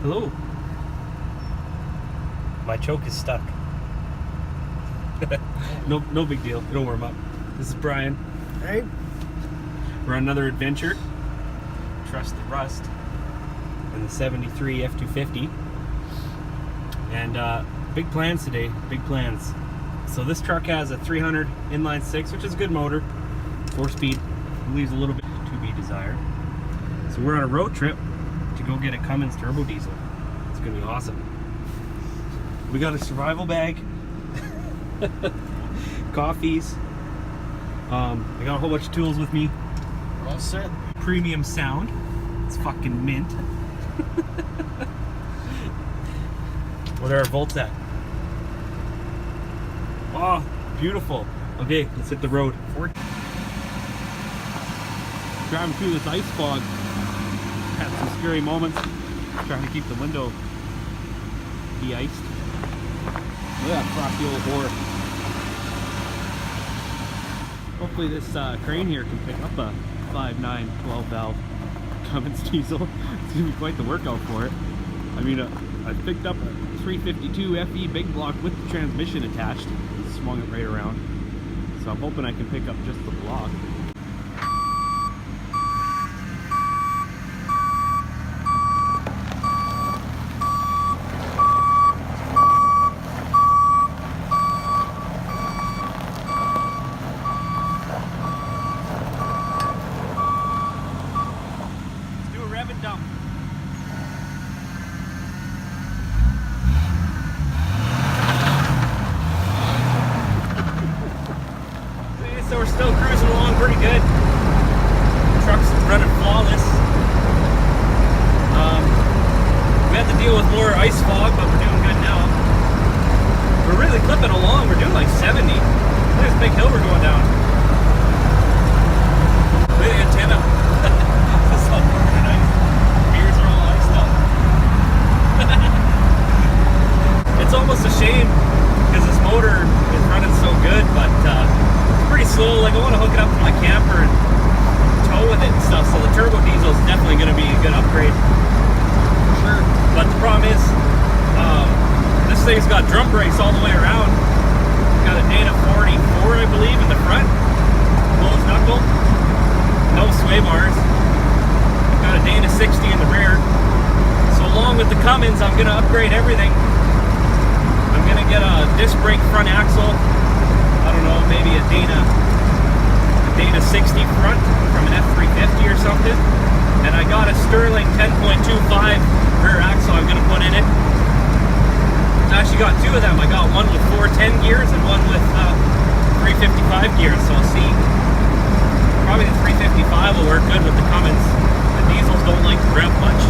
Hello. My choke is stuck. No big deal. It'll warm up. This is Brian. Hey. We're on another adventure. Trust the rust. In the 73 F250. And big plans today. Big plans. So this truck has a 300 inline six, which is a good motor. 4-speed. Leaves a little bit to be desired. So we're on a road trip to go get a Cummins turbo diesel. It's gonna be awesome. We got a survival bag, coffees. I got a whole bunch of tools with me. We're all set. Premium sound. It's fucking mint. What are our volts at? Oh, beautiful. Okay, let's hit the road. Driving through this ice fog. Had some scary moments. Trying to keep the window de-iced. Look at that frosty old bore. Hopefully this crane here can pick up a 5.9 12 valve Cummins diesel. It's gonna be quite the workout for it. I mean, I picked up a 352 FE big block with the transmission attached and swung it right around. So I'm hoping I can pick up just the block. Dump. So we're still cruising along pretty good. Truck's running flawless. We had to deal with more ice fog, but we're doing good now. We're really clipping along. We're doing like 70. Look at this big hill we're going down. Look at the antenna. This is all pretty nice. Beers are all iced up. It's almost a shame because this motor is running so good, but it's pretty slow. Like I want to hook it up to my camper and tow with it and stuff. So the turbo diesel is definitely going to be a good upgrade. Sure. But the problem is, this thing's got drum brakes all the way around. Got a Dana 44, I believe, in the front. Closed knuckle. No sway bars. Got a Dana 60 in the rear. So along with the Cummins, I'm gonna upgrade everything. I'm gonna get a disc brake front axle. I don't know, maybe a Dana 60 front from an F250 or something. And I got a Sterling 10.25 rear axle I'm gonna put in it. I actually got two of them. I got one with 410 gears and one with 355 gears. So I'll see. Probably the 355 will work good with the Cummins. The diesels don't like to rev much.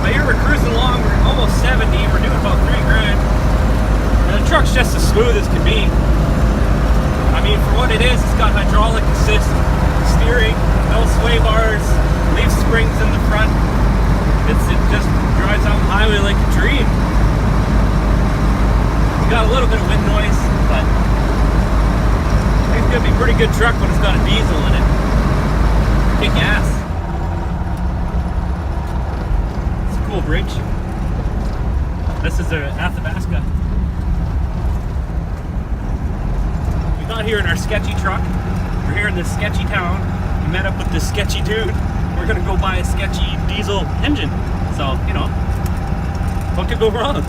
But here we're cruising along, we're almost 70, we're doing about 3 grand. And the truck's just as smooth as can be. I mean, for what it is, it's got hydraulic assist, steering, no sway bars, leaf springs in the front. It just drives out the highway like a dream. We got a little bit of wind noise, but it's gonna be a pretty good truck when it's got a diesel in it. Kick ass. It's a cool bridge. This is a Athabasca. We got here in our sketchy truck. We're here in this sketchy town. We met up with this sketchy dude. We're gonna go buy a sketchy diesel engine. So, you know, what could go wrong?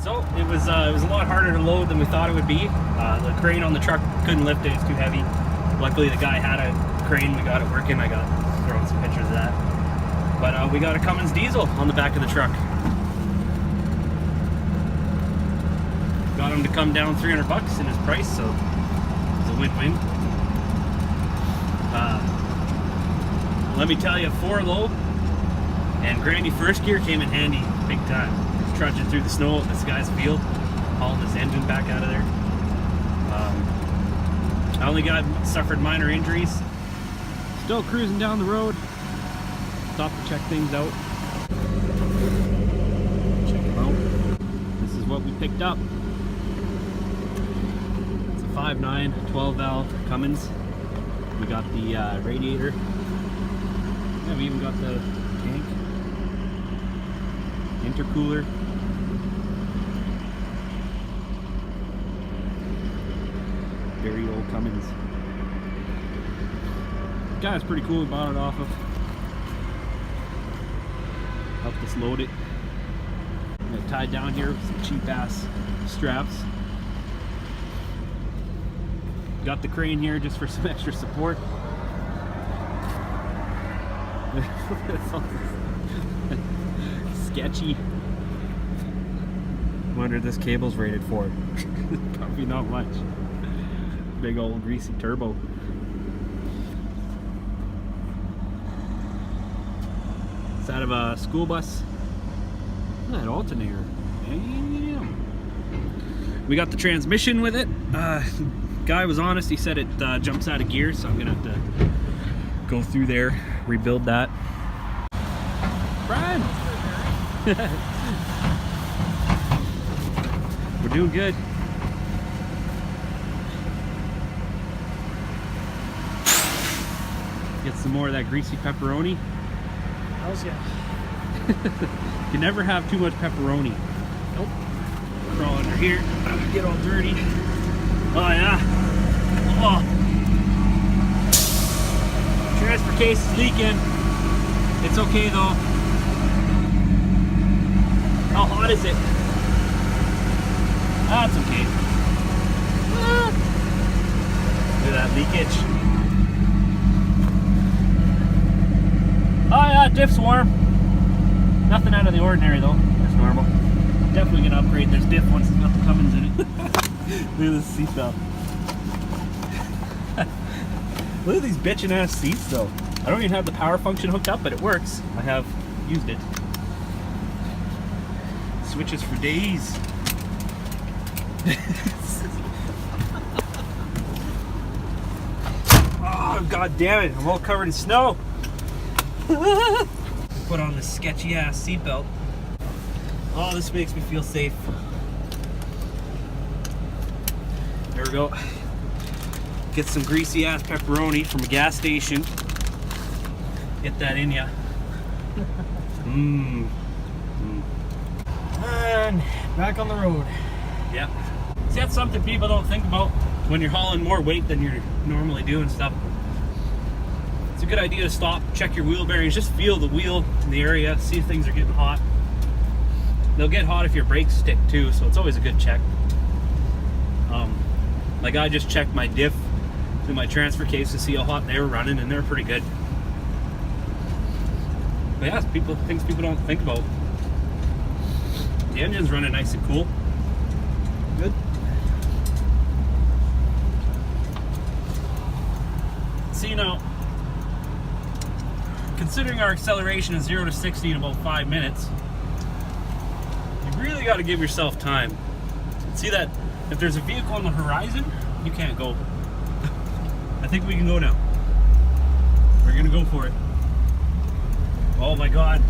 So it was a lot harder to load than we thought it would be. The crane on the truck couldn't lift it; it was too heavy. Luckily, the guy had a crane. We got it working. I got throwing some pictures of that. But we got a Cummins diesel on the back of the truck. Got him to come down $300 in his price, so it's a win-win. Let me tell you, 4 low and Grandy first gear came in handy big time. Just trudging through the snow at this guy's field, hauling his engine back out of there. I only suffered minor injuries. Still cruising down the road. stop to check things out. Check them out. This is what we picked up. It's a 5.9 12 valve Cummins. We got the radiator. Yeah, we even got the tank, intercooler. Very old Cummins. Guy's pretty cool. We bought it off of. Helped us load it. Got it tied down here with some cheap ass straps. Got the crane here just for some extra support. Sketchy. Wonder this cable's rated for. Probably not much. Big old greasy turbo. It's out of a school bus. Look at that alternator. Damn. We got the transmission with it. Guy was honest, he said it jumps out of gear, so I'm gonna have to go through there, rebuild that. Brian! We're doing good. Get some more of that greasy pepperoni. Hells yeah. You can never have too much pepperoni. Nope. Crawl under here, get all dirty. Oh yeah. Oh. Transfer case is leaking. It's okay though. How hot is it? That's okay. Look at that leakage. Oh yeah, diff's warm. Nothing out of the ordinary though. That's normal. Definitely gonna upgrade this diff once it's got the Cummins in it. Look at this seatbelt. Look at these bitchin' ass seats though. I don't even have the power function hooked up, but it works. I have used it. Switches for days. Oh god damn it, I'm all covered in snow. Put on this sketchy ass seatbelt. Oh, this makes me feel safe. There we go. Get some greasy ass pepperoni from a gas station. Get that in ya. Mmm. And back on the road. Yep. See, that's something people don't think about when you're hauling more weight than you're normally doing stuff. It's a good idea to stop, check your wheel bearings, just feel the wheel in the area, see if things are getting hot. They'll get hot if your brakes stick too, so it's always a good check. Like I just checked my diff through my transfer case to see how hot they were running, and they were pretty good. But yeah, things people don't think about. The engine's running nice and cool. Good. See now, considering our acceleration is 0 to 60 in about 5 minutes, you really got to give yourself time. See that if there's a vehicle on the horizon, you can't go. I think we can go now. We're gonna go for it. Oh my god,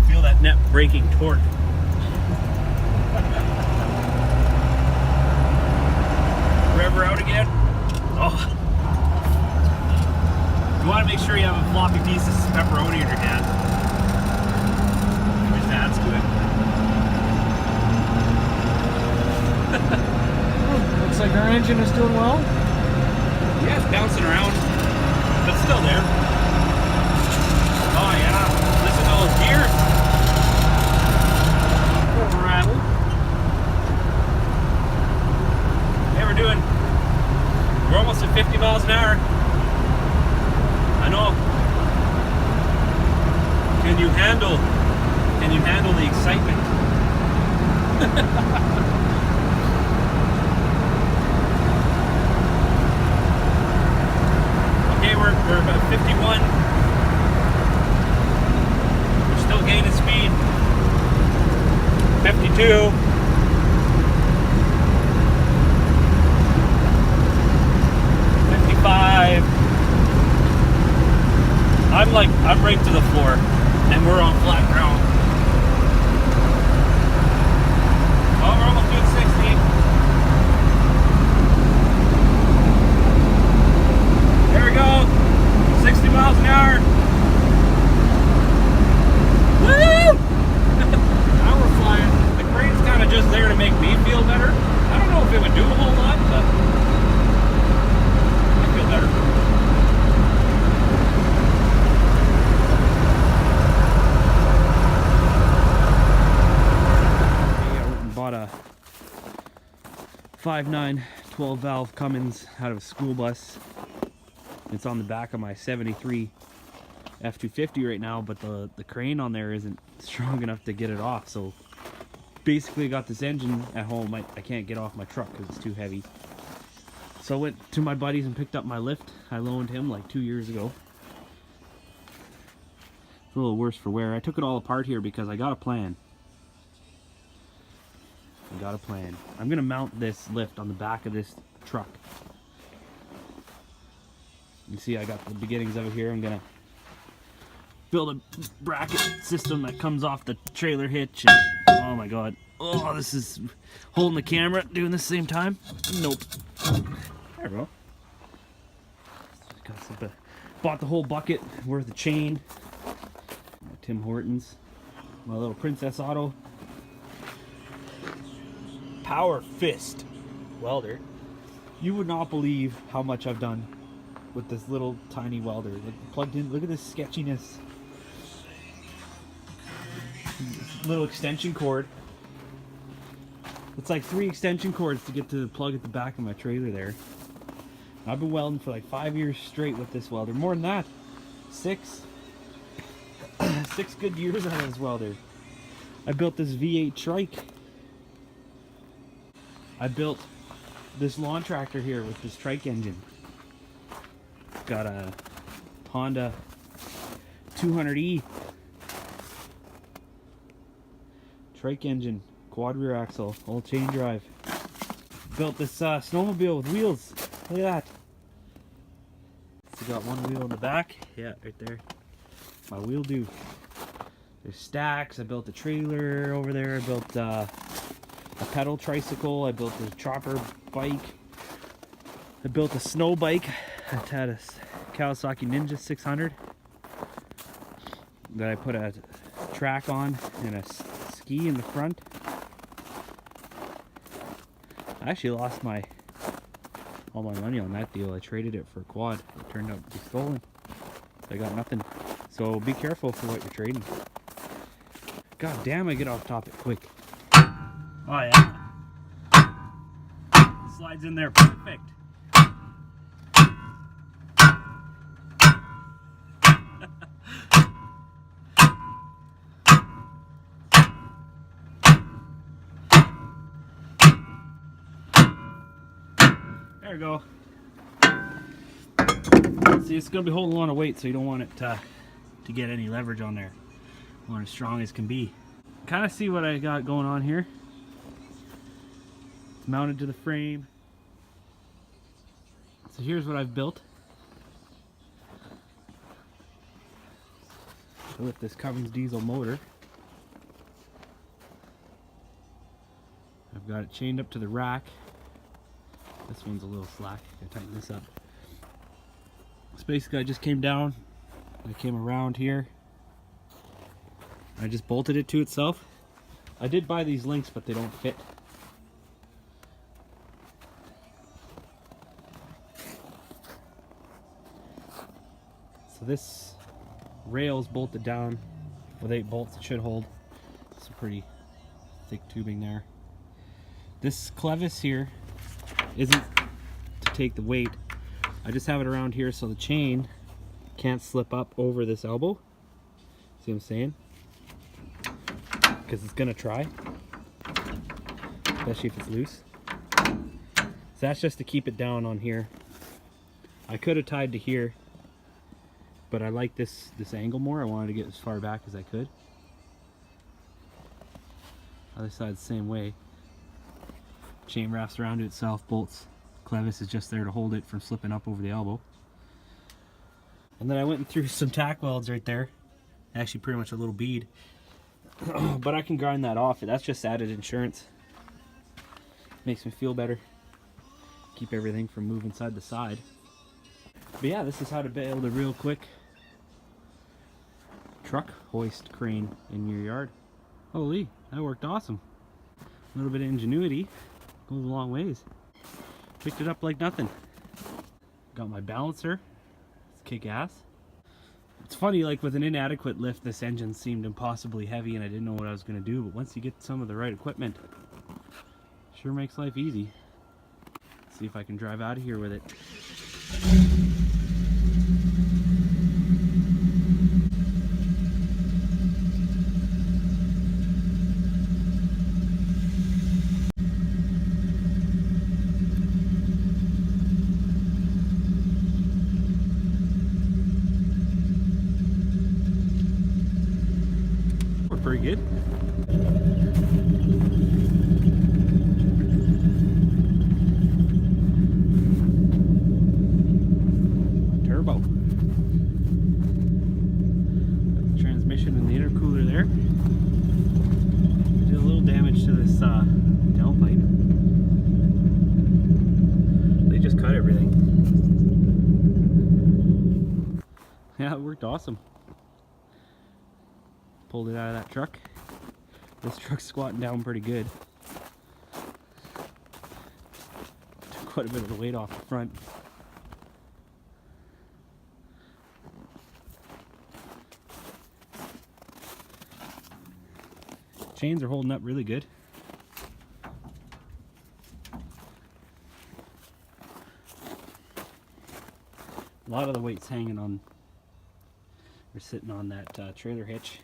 feel that net braking torque. Rever out again. Oh. You want to make sure you have a floppy piece of pepperoni in your hand. Just adds to it. Looks like our engine is doing well. Yeah, it's bouncing around, but it's still there. Oh yeah, listen to those gears. Little rattle. Yeah, we're almost at 50 miles an hour. I know. Can you handle the excitement? Okay, we're about 51. We're still gaining speed. 52. 55. I'm right to the floor. and we're on flat ground. Oh, we're almost doing 60. There we go. 60 miles an hour. Woo! Now we're flying. The crane's kind of just there to make me feel better. I don't know if it would do a whole lot, but I feel better. I went and bought a 5.9 12 valve Cummins out of a school bus. It's on the back of my 73 F250 right now, but the crane on there isn't strong enough to get it off. So basically got this engine at home. I can't get off my truck because it's too heavy. So I went to my buddies and picked up my lift. I loaned him like 2 years ago. It's a little worse for wear. I took it all apart here because I got a plan. I'm gonna mount this lift on the back of this truck. You see I got the beginnings of it here. I'm gonna build a bracket system that comes off the trailer hitch, and oh my god, oh, this is holding the camera doing this same time. Nope. There we go. Bought the whole bucket worth of chain. Tim Hortons, my little Princess Auto Power Fist welder. You would not believe how much I've done with this little tiny welder. Like, plugged in. Look at this sketchiness. Little extension cord. It's like 3 extension cords to get to the plug at the back of my trailer there. I've been welding for like 5 years straight with this welder. More than that. 6 good years out of this welder. I built this V8 trike. I built this lawn tractor here with this trike engine. Got a Honda 200E trike engine, quad rear axle, all chain drive. Built this snowmobile with wheels. Look at that. So got one wheel in the back. Yeah, right there. My wheel do. There's stacks. I built a trailer over there. I built a pedal tricycle. I built a chopper bike. I built a snow bike. I had a Kawasaki Ninja 600 that I put a track on and a ski in the front. I actually lost all my money on that deal. I traded it for a quad. It turned out to be stolen. I got nothing. So be careful for what you're trading. God damn, I get off topic quick. Oh yeah. Slides in there perfect. There we go. See, it's going to be holding a lot of weight, so you don't want it to get any leverage on there. You want it as strong as can be. Kind of see what I got going on here. It's mounted to the frame. So here's what I've built. With this Cummins diesel motor. I've got it chained up to the rack. This one's a little slack. I gotta tighten this up. So basically I just came down, I came around here, I just bolted it to itself. I did buy these links, but they don't fit. So this rail's bolted down with 8 bolts. It should hold. Some pretty thick tubing there. This clevis here isn't to take the weight. I just have it around here so the chain can't slip up over this elbow. See what I'm saying? Because it's gonna try, especially if it's loose. So that's just to keep it down on here. I could have tied to here, but I like this angle more. I wanted to get as far back as I could. Other side the same way. Chain wraps around to itself, bolts. Clevis is just there to hold it from slipping up over the elbow. And then I went and threw some tack welds right there. Actually pretty much a little bead. But I can grind that off. That's just added insurance. Makes me feel better. Keep everything from moving side to side. But yeah, this is how to build a real quick truck hoist crane in your yard. Holy, that worked awesome. A little bit of ingenuity goes a long ways. Picked it up like nothing. Got my balancer. It's kick ass. It's funny, like with an inadequate lift, this engine seemed impossibly heavy and I didn't know what I was going to do, but once you get some of the right equipment, sure makes life easy. See if I can drive out of here with it. We're pretty good. Turbo. Got the transmission and the intercooler there. Did a little damage to this tailpipe. They just cut everything. Yeah, it worked awesome. Pulled it out of that truck. This truck's squatting down pretty good. Took quite a bit of the weight off the front. Chains are holding up really good. A lot of the weight's hanging on, or sitting on that trailer hitch.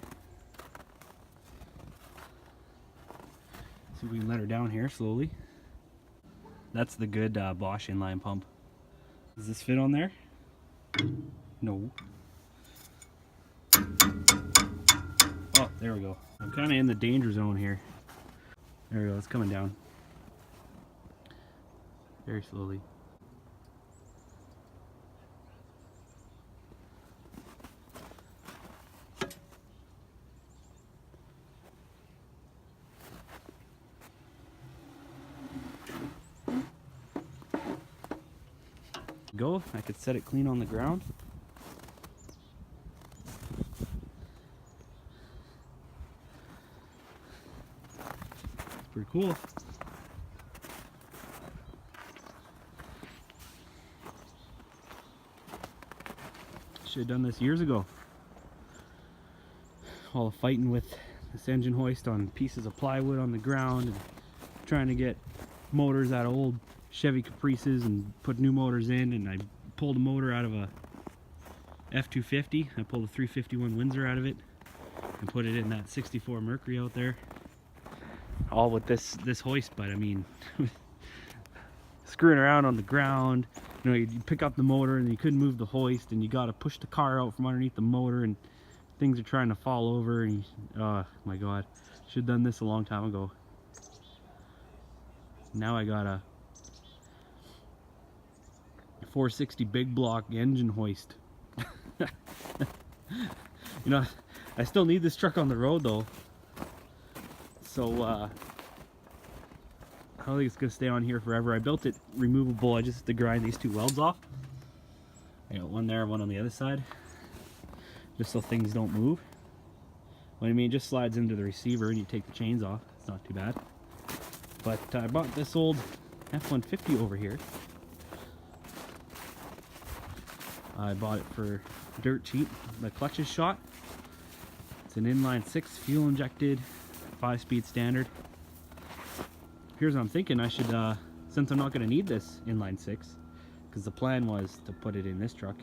See if we can let her down here slowly. That's the good Bosch inline pump. Does this fit on there? No. Oh, there we go. I'm kind of in the danger zone here. There we go, it's coming down. Very slowly. Go, I could set it clean on the ground. It's pretty cool. Should have done this years ago. All the fighting with this engine hoist on pieces of plywood on the ground and trying to get motors out of old Chevy Caprices and put new motors in, and I pulled a motor out of a F250. I pulled a 351 Windsor out of it and put it in that 64 Mercury out there. All with this hoist, but I mean, screwing around on the ground. You know, you pick up the motor and you couldn't move the hoist, and you got to push the car out from underneath the motor, and things are trying to fall over. And oh my God, should have done this a long time ago. Now I got a 460 big block engine hoist. You know, I still need this truck on the road though, so I don't think it's gonna stay on here forever. I built it removable. I just have to grind these two welds off. I got one there, one on the other side, just so things don't move. What I mean, it just slides into the receiver and you take the chains off. It's not too bad. But I bought this old F250 over here. I bought it for dirt cheap. The clutch is shot. It's an inline 6 fuel injected 5-speed standard. Here's what I'm thinking. I should, since I'm not going to need this inline 6, because the plan was to put it in this truck,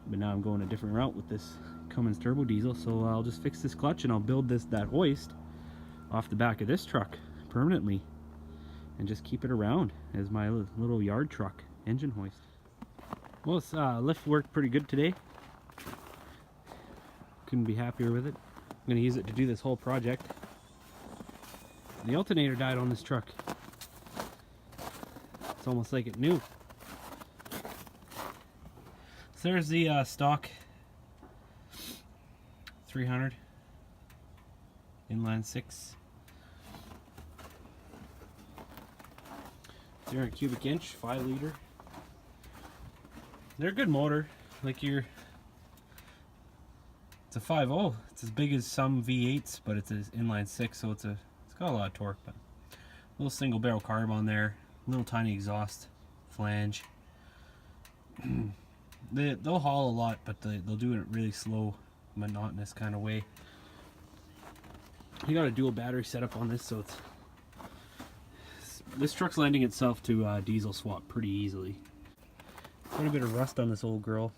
but now I'm going a different route with this Cummins turbo diesel, so I'll just fix this clutch and I'll build that hoist off the back of this truck permanently and just keep it around as my little yard truck engine hoist. Well, this lift worked pretty good today. Couldn't be happier with it. I'm going to use it to do this whole project. The alternator died on this truck. It's almost like it new. So there's the stock 300 inline 6. 300 cubic inch, 5 liter. They're a good motor. Like it's a 5.0. It's as big as some V8s, but it's an inline 6, so it's got a lot of torque. But little single barrel carb on there, little tiny exhaust flange. They'll haul a lot, but they'll do it really slow, monotonous kind of way. You got a dual battery setup on this, so this truck's lending itself to diesel swap pretty easily. Quite a bit of rust on this old girl.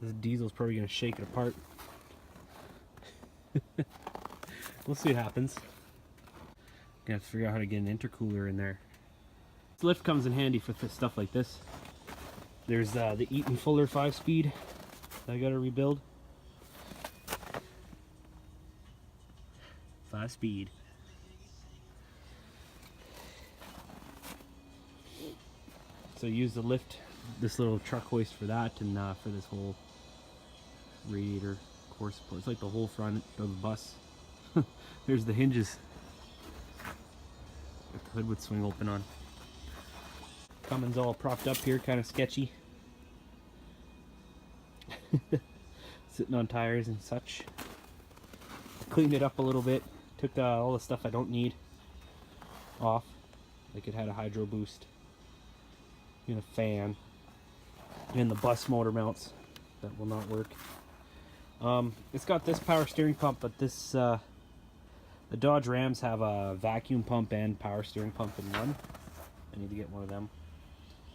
This diesel's probably gonna shake it apart. We'll see what happens. Gonna have to figure out how to get an intercooler in there. This lift comes in handy for stuff like this. There's the Eaton Fuller 5-speed that I gotta rebuild. 5-speed. So use the lift, this little truck hoist for that, and for this whole radiator core support. It's like the whole front of the bus. There's the hinges that the hood would swing open on. Cummins all propped up here, kind of sketchy. Sitting on tires and such. Cleaned it up a little bit. Took all the stuff I don't need off. Like it had a hydro boost and a fan. And the bus motor mounts that will not work. It's got this power steering pump, but this the Dodge Rams have a vacuum pump and power steering pump in one. I need to get one of them.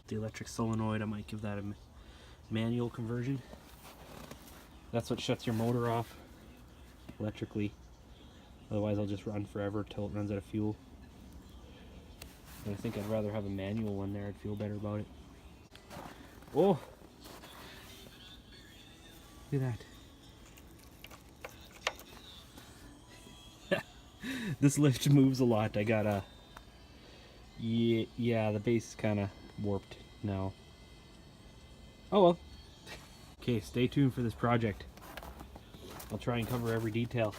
The electric solenoid, I might give that a manual conversion. That's what shuts your motor off electrically. Otherwise I'll just run forever till it runs out of fuel. But I think I'd rather have a manual one there. I'd feel better about it. Oh! Look at that. This lift moves a lot. I got a... Yeah, the base is kind of warped now. Oh well. Okay, stay tuned for this project. I'll try and cover every detail.